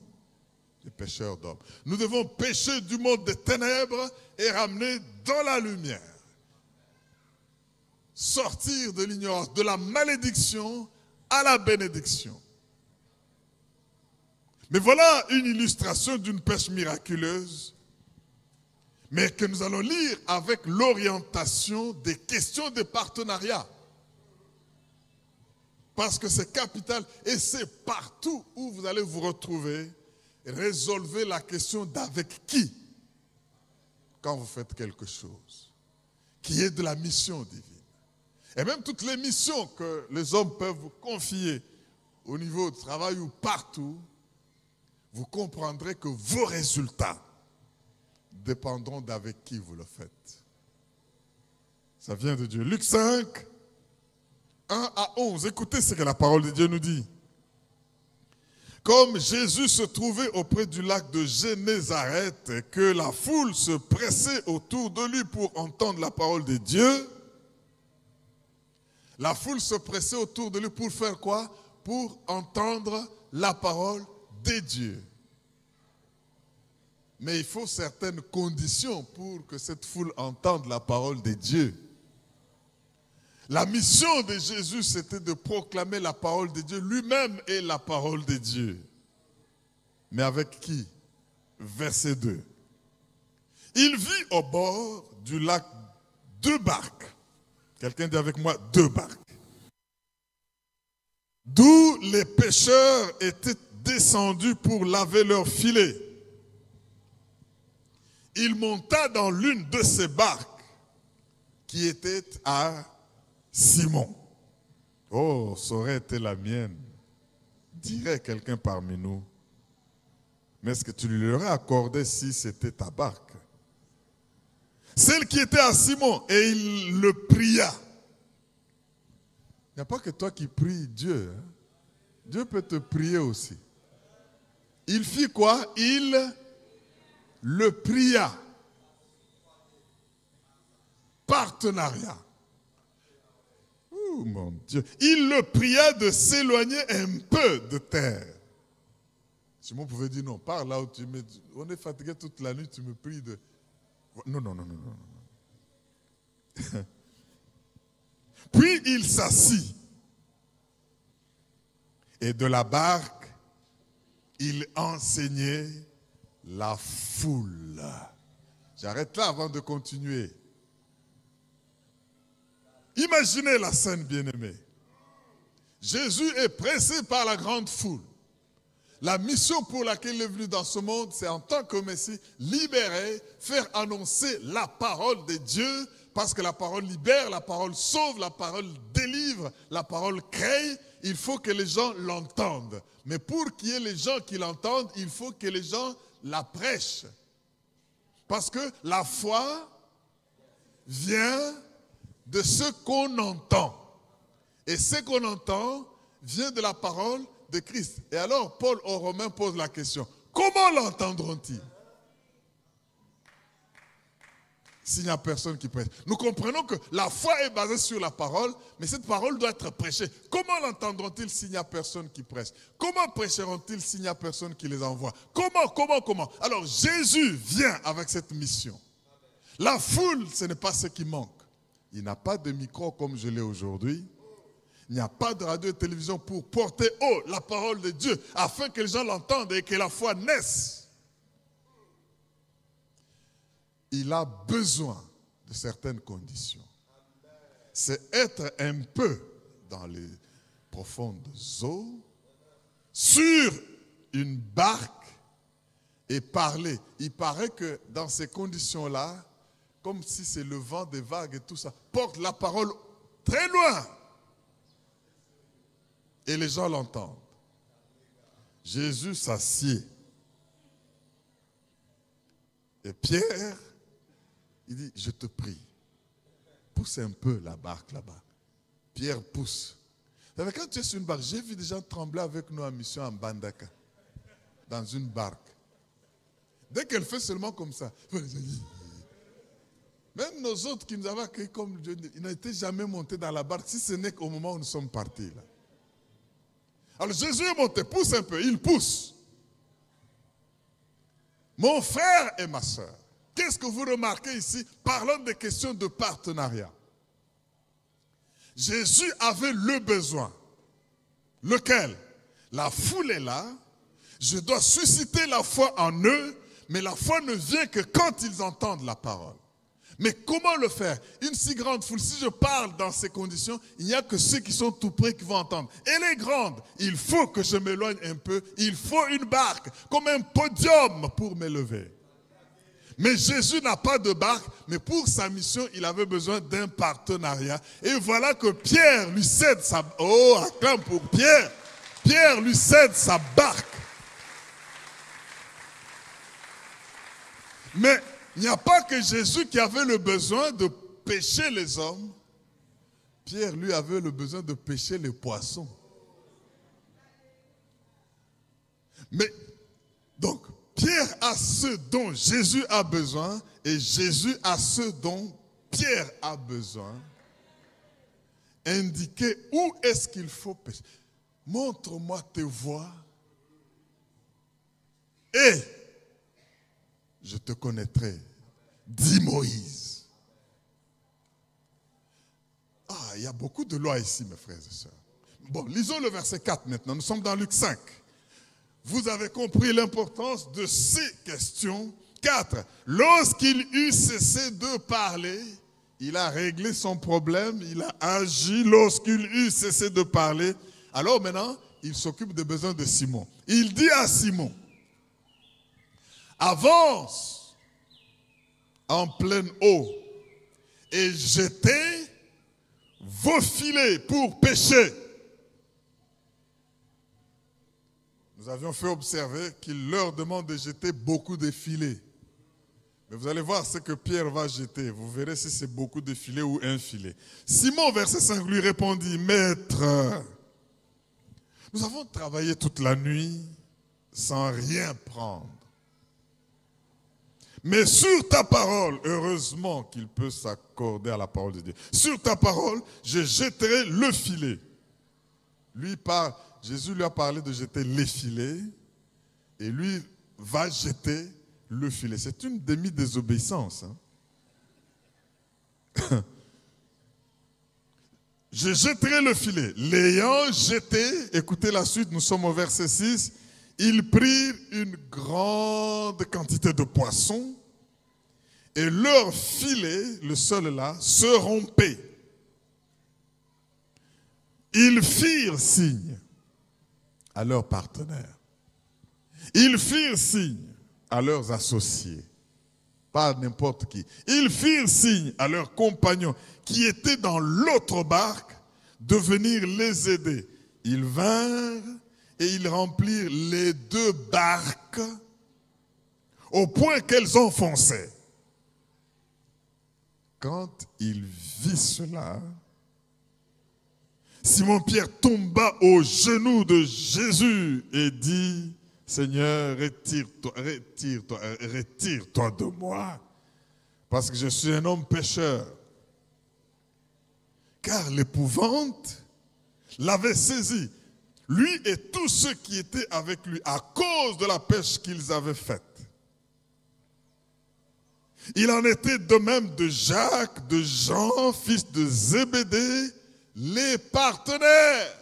des pêcheurs d'hommes. Nous devons pêcher du monde des ténèbres et ramener dans la lumière. Sortir de l'ignorance, de la malédiction à la bénédiction. Mais voilà une illustration d'une pêche miraculeuse, mais que nous allons lire avec l'orientation des questions de partenariat. Parce que c'est capital et c'est partout où vous allez vous retrouver. Résolvez la question d'avec qui quand vous faites quelque chose qui est de la mission divine. Et même toutes les missions que les hommes peuvent vous confier au niveau du travail ou partout, vous comprendrez que vos résultats dépendront d'avec qui vous le faites. Ça vient de Dieu. Luc 5, 1 à 11. Écoutez ce que la parole de Dieu nous dit. Comme Jésus se trouvait auprès du lac de Génézareth et que la foule se pressait autour de lui pour entendre la parole de Dieu, la foule se pressait autour de lui pour faire quoi? Pour entendre la parole de Dieu. Mais il faut certaines conditions pour que cette foule entende la parole de Dieu. La mission de Jésus, c'était de proclamer la parole de Dieu. Lui-même est la parole de Dieu. Mais avec qui? Verset 2. Il vit au bord du lac 2 barques. Quelqu'un dit avec moi 2 barques. D'où les pêcheurs étaient descendus pour laver leurs filets. Il monta dans l'une de ces barques qui était à Simon. Oh, ça aurait été la mienne, dirait quelqu'un parmi nous. Mais est-ce que tu lui aurais accordé si c'était ta barque? Celle qui était à Simon, et il le pria. Il n'y a pas que toi qui pries Dieu. Hein? Dieu peut te prier aussi. Il fit quoi? Il le pria. Partenariat. Oh mon Dieu. Il le pria de s'éloigner un peu de terre. Simon pouvait dire non, pars là où tu me... On est fatigué toute la nuit, tu me pries de... Non. Puis il s'assit. Et de la barque, il enseignait la foule. J'arrête là avant de continuer. Imaginez la scène, bien-aimée. Jésus est pressé par la grande foule. La mission pour laquelle il est venu dans ce monde, c'est en tant que Messie, libérer, faire annoncer la parole de Dieu, parce que la parole libère, la parole sauve, la parole délivre, la parole crée. Il faut que les gens l'entendent. Mais pour qu'il y ait les gens qui l'entendent, il faut que les gens la prêchent. Parce que la foi vient de ce qu'on entend. Et ce qu'on entend vient de la parole de Christ. Et alors, Paul aux Romains pose la question, comment l'entendront-ils? s'il n'y a personne qui prêche. Nous comprenons que la foi est basée sur la parole, mais cette parole doit être prêchée. Comment l'entendront-ils s'il n'y a personne qui prêche? Comment prêcheront-ils s'il n'y a personne qui les envoie? Comment? Alors Jésus vient avec cette mission. La foule, ce n'est pas ce qui manque. Il n'a pas de micro comme je l'ai aujourd'hui. Il n'y a pas de radio et télévision pour porter haut la parole de Dieu afin que les gens l'entendent et que la foi naisse. Il a besoin de certaines conditions. C'est être un peu dans les profondes eaux, sur une barque et parler. Il paraît que dans ces conditions-là, comme si c'est le vent des vagues et tout ça, porte la parole très loin. Et les gens l'entendent. Jésus s'assied. Et Pierre, il dit, je te prie, pousse un peu la barque là-bas. Pierre pousse. Quand tu es sur une barque, j'ai vu des gens trembler avec nous en mission en Bandaka, dans une barque. Dès qu'elle fait seulement comme ça, même nos autres qui nous avaient accueillis comme Dieu, ils n'étaient jamais montés dans la barque, si ce n'est qu'au moment où nous sommes partis là. Alors Jésus est monté, pousse un peu, il pousse. Mon frère et ma soeur, qu'est-ce que vous remarquez ici? Parlons des questions de partenariat. Jésus avait le besoin. Lequel? La foule est là. Je dois susciter la foi en eux, mais la foi ne vient que quand ils entendent la parole. Mais comment le faire? Une si grande foule, si je parle dans ces conditions, il n'y a que ceux qui sont tout près qui vont entendre. Elle est grande, il faut que je m'éloigne un peu, il faut une barque, comme un podium pour m'élever. Mais Jésus n'a pas de barque, mais pour sa mission, il avait besoin d'un partenariat. Et voilà que Pierre lui cède sa... Oh, acclame pour Pierre. Pierre lui cède sa barque. Mais il n'y a pas que Jésus qui avait le besoin de pêcher les hommes. Pierre, lui, avait le besoin de pêcher les poissons. Mais, donc, Pierre a ce dont Jésus a besoin et Jésus a ce dont Pierre a besoin. Indiquer où est-ce qu'il faut pêcher. Montre-moi tes voies et je te connaîtrai, dit Moïse. Ah, il y a beaucoup de lois ici, mes frères et sœurs. Bon, lisons le verset 4 maintenant. Nous sommes dans Luc 5. Vous avez compris l'importance de ces questions. 4. Lorsqu'il eut cessé de parler, il a réglé son problème, il a agi. Lorsqu'il eut cessé de parler, alors maintenant, il s'occupe des besoins de Simon. Il dit à Simon, avance en pleine eau et jetez vos filets pour pêcher. Nous avions fait observer qu'il leur demande de jeter beaucoup de filets. Mais vous allez voir ce que Pierre va jeter. Vous verrez si c'est beaucoup de filets ou un filet. Simon, verset 5, lui répondit, Maître, nous avons travaillé toute la nuit sans rien prendre. Mais sur ta parole, heureusement qu'il peut s'accorder à la parole de Dieu. Sur ta parole, je jetterai le filet. Jésus lui a parlé de jeter les filets et lui va jeter le filet. C'est une demi-désobéissance. Hein? Je jetterai le filet. L'ayant jeté, écoutez la suite, nous sommes au verset 6, ils prirent une grande quantité de poissons et leur filet, le seul là, se rompait. Ils firent signe à leurs partenaires. Ils firent signe à leurs associés. Pas n'importe qui. Ils firent signe à leurs compagnons qui étaient dans l'autre barque de venir les aider. Ils vinrent et ils remplirent les deux barques au point qu'elles enfonçaient. Quand il vit cela, Simon-Pierre tomba aux genoux de Jésus et dit, Seigneur, retire-toi de moi, parce que je suis un homme pécheur. Car l'épouvante l'avait saisi, lui et tous ceux qui étaient avec lui, à cause de la pêche qu'ils avaient faite. Il en était de même de Jacques, de Jean, fils de Zébédée, les partenaires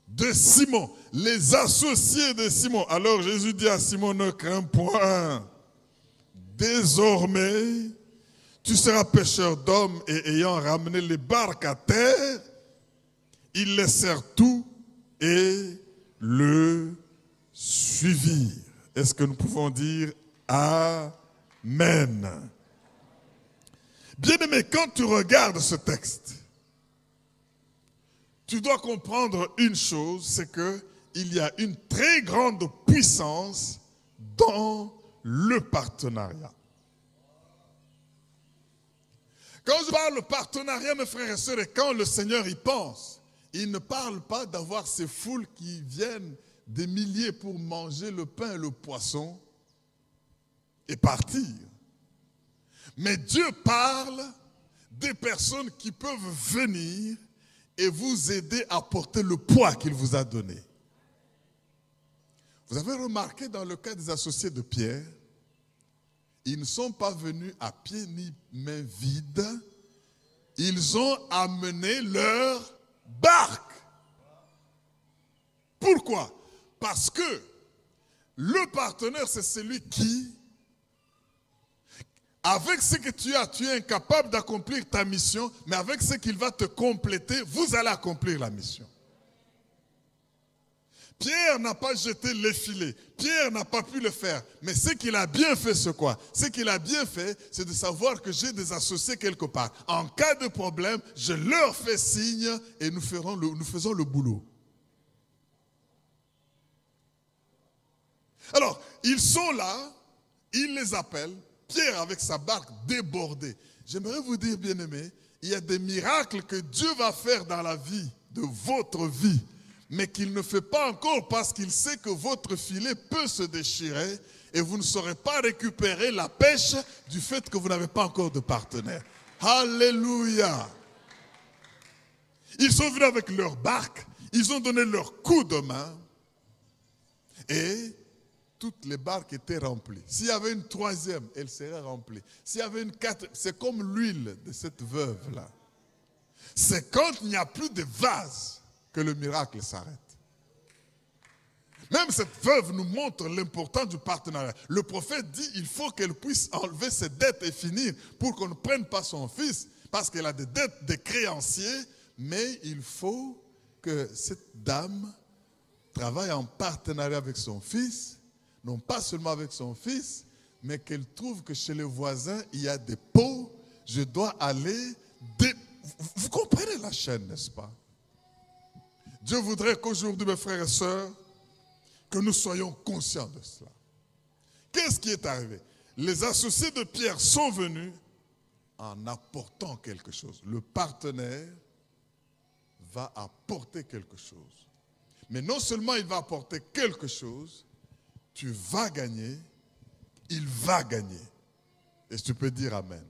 de Simon, les associés de Simon. Alors Jésus dit à Simon, ne crains point, désormais, tu seras pêcheur d'hommes. Et ayant ramené les barques à terre, ils laissèrent tout et le suivirent. Est-ce que nous pouvons dire Amen? Bien-aimé, quand tu regardes ce texte, tu dois comprendre une chose, c'est qu'il y a une très grande puissance dans le partenariat. Quand je parle de partenariat, mes frères et sœurs, et quand le Seigneur y pense, il ne parle pas d'avoir ces foules qui viennent des milliers pour manger le pain et le poisson et partir. Mais Dieu parle des personnes qui peuvent venir et vous aider à porter le poids qu'il vous a donné. Vous avez remarqué dans le cas des associés de Pierre, ils ne sont pas venus à pied ni main vide, ils ont amené leur barque. Pourquoi? Parce que le partenaire, c'est celui qui, avec ce que tu as, tu es incapable d'accomplir ta mission, mais avec ce qu'il va te compléter, vous allez accomplir la mission. Pierre n'a pas jeté les filets. Pierre n'a pas pu le faire. Mais ce qu'il a bien fait, c'est quoi? Ce qu'il a bien fait, c'est de savoir que j'ai des associés quelque part. En cas de problème, je leur fais signe et nous faisons le boulot. Alors, ils sont là, il les appelle. Pierre avec sa barque débordée. J'aimerais vous dire, bien-aimés, il y a des miracles que Dieu va faire dans la vie, de votre vie, mais qu'il ne fait pas encore parce qu'il sait que votre filet peut se déchirer et vous ne saurez pas récupérer la pêche du fait que vous n'avez pas encore de partenaire. Alléluia! Ils sont venus avec leur barque, ils ont donné leur coup de main et toutes les barques étaient remplies. S'il y avait une troisième, elle serait remplie. S'il y avait une quatrième, c'est comme l'huile de cette veuve-là. C'est quand il n'y a plus de vase que le miracle s'arrête. Même cette veuve nous montre l'importance du partenariat. Le prophète dit qu'il faut qu'elle puisse enlever ses dettes et finir pour qu'on ne prenne pas son fils, parce qu'elle a des dettes des créanciers, mais il faut que cette dame travaille en partenariat avec son fils, non pas seulement avec son fils, mais qu'elle trouve que chez les voisins, il y a des pots, je dois aller... Vous comprenez la chaîne, n'est-ce pas? Dieu voudrait qu'aujourd'hui, mes frères et sœurs, que nous soyons conscients de cela. Qu'est-ce qui est arrivé? Les associés de Pierre sont venus en apportant quelque chose. Le partenaire va apporter quelque chose. Mais non seulement il va apporter quelque chose, tu vas gagner, il va gagner. Est-ce que tu peux dire Amen?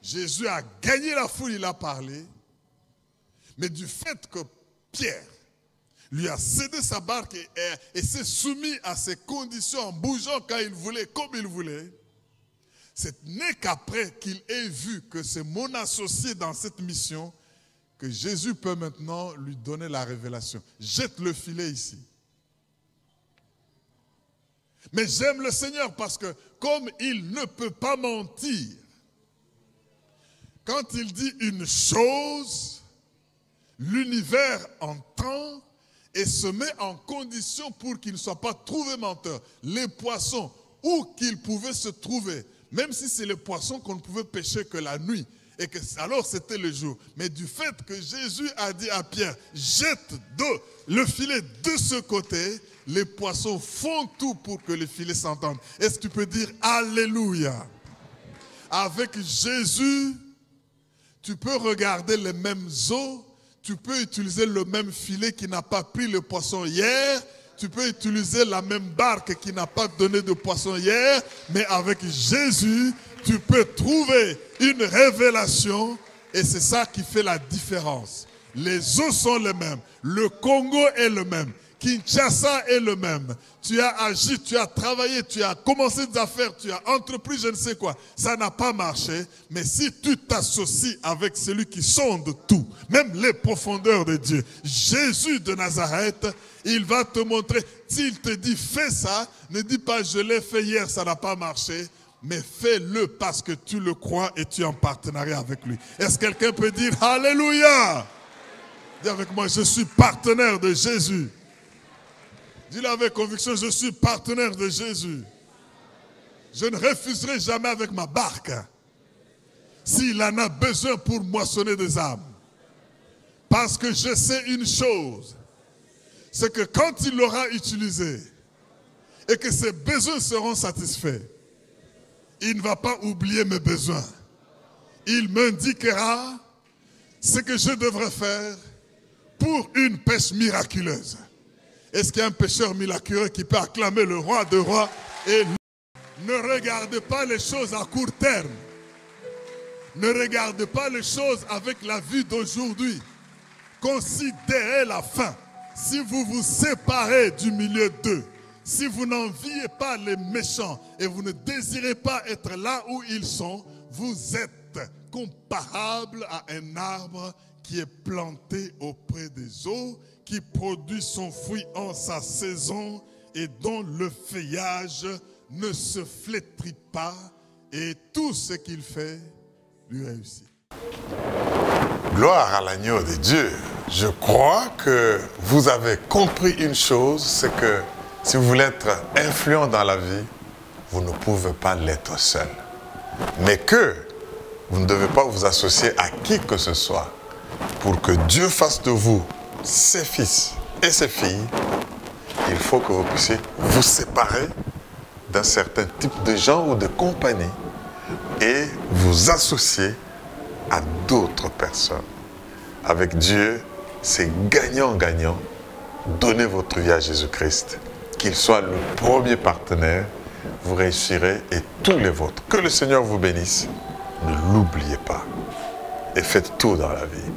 Jésus a gagné la foule, il a parlé, mais du fait que Pierre lui a cédé sa barque et s'est soumis à ses conditions en bougeant quand il voulait, comme il voulait, ce n'est qu'après qu'il ait vu que c'est mon associé dans cette mission que Jésus peut maintenant lui donner la révélation. Jette le filet ici. Mais j'aime le Seigneur parce que comme il ne peut pas mentir, quand il dit une chose, l'univers entend et se met en condition pour qu'il ne soit pas trouvé menteur. Les poissons, où qu'ils pouvaient se trouver, même si c'est les poissons qu'on ne pouvait pêcher que la nuit, et que alors c'était le jour. Mais du fait que Jésus a dit à Pierre, jette le filet de ce côté, les poissons font tout pour que le filet s'entende. Est-ce que tu peux dire Alléluia? Avec Jésus, tu peux regarder les mêmes eaux, tu peux utiliser le même filet qui n'a pas pris le poisson hier, tu peux utiliser la même barque qui n'a pas donné de poisson hier, mais avec Jésus, tu peux trouver une révélation et c'est ça qui fait la différence. Les eaux sont les mêmes, le Congo est le même, Kinshasa est le même. Tu as agi, tu as travaillé, tu as commencé des affaires, tu as entrepris je ne sais quoi. Ça n'a pas marché, mais si tu t'associes avec celui qui sonde tout, même les profondeurs de Dieu, Jésus de Nazareth, il va te montrer. S'il te dit fais ça, ne dis pas je l'ai fait hier, ça n'a pas marché. Mais fais-le parce que tu le crois et tu es en partenariat avec lui. Est-ce que quelqu'un peut dire Alléluia? Dis avec moi, je suis partenaire de Jésus. Dis-le avec conviction, je suis partenaire de Jésus. Je ne refuserai jamais avec ma barque s'il en a besoin pour moissonner des âmes. Parce que je sais une chose, c'est que quand il l'aura utilisé et que ses besoins seront satisfaits, il ne va pas oublier mes besoins. Il m'indiquera ce que je devrais faire pour une pêche miraculeuse. Est-ce qu'il y a un pêcheur miraculeux qui peut acclamer le roi de rois et ne regarde pas les choses à court terme. Ne regarde pas les choses avec la vue d'aujourd'hui. Considérez la fin. Si vous vous séparez du milieu d'eux, si vous n'enviez pas les méchants et vous ne désirez pas être là où ils sont, vous êtes comparable à un arbre qui est planté auprès des eaux, qui produit son fruit en sa saison et dont le feuillage ne se flétrit pas et tout ce qu'il fait lui réussit. Gloire à l'agneau de Dieu. Je crois que vous avez compris une chose, c'est que si vous voulez être influent dans la vie, vous ne pouvez pas l'être seul. Mais que vous ne devez pas vous associer à qui que ce soit pour que Dieu fasse de vous ses fils et ses filles. Il faut que vous puissiez vous séparer d'un certain type de gens ou de compagnies et vous associer à d'autres personnes. Avec Dieu, c'est gagnant-gagnant. Donnez votre vie à Jésus-Christ. Qu'il soit le premier partenaire, vous réussirez et tous les vôtres. Que le Seigneur vous bénisse. Ne l'oubliez pas. Et faites tout dans la vie.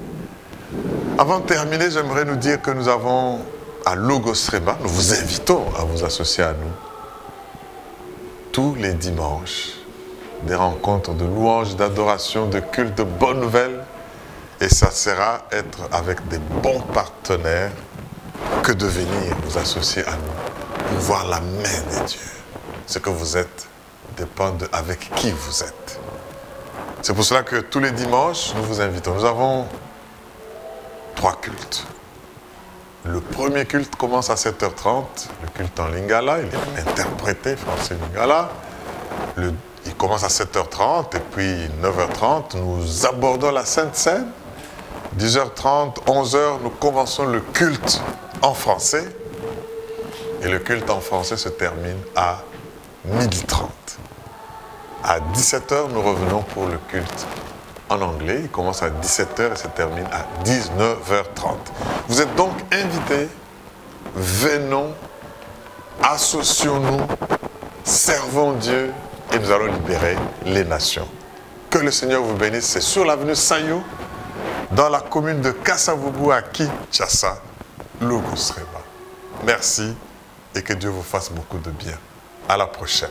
Avant de terminer, j'aimerais nous dire que nous avons à Logos Rema, nous vous invitons à vous associer à nous tous les dimanches, des rencontres de louanges, d'adoration, de culte, de bonnes nouvelles. Et ça sera être avec des bons partenaires que de venir vous associer à nous pour voir la main de Dieu. Ce que vous êtes dépend de avec qui vous êtes. C'est pour cela que tous les dimanches, nous vous invitons. Nous avons 3 cultes. Le premier culte commence à 7h30, le culte en Lingala, il est interprété français Lingala. Il commence à 7h30 et puis 9h30, nous abordons la Sainte Seine. 10h30, 11h, nous commençons le culte en français. Et le culte en français se termine à 12h30. À 17h, nous revenons pour le culte en anglais. Il commence à 17h et se termine à 19h30. Vous êtes donc invités. Venons, associons-nous, servons Dieu et nous allons libérer les nations. Que le Seigneur vous bénisse. C'est sur l'avenue Sanyo, dans la commune de Kasavubu à Kinshasa, Logos Rema. Merci et que Dieu vous fasse beaucoup de bien. À la prochaine.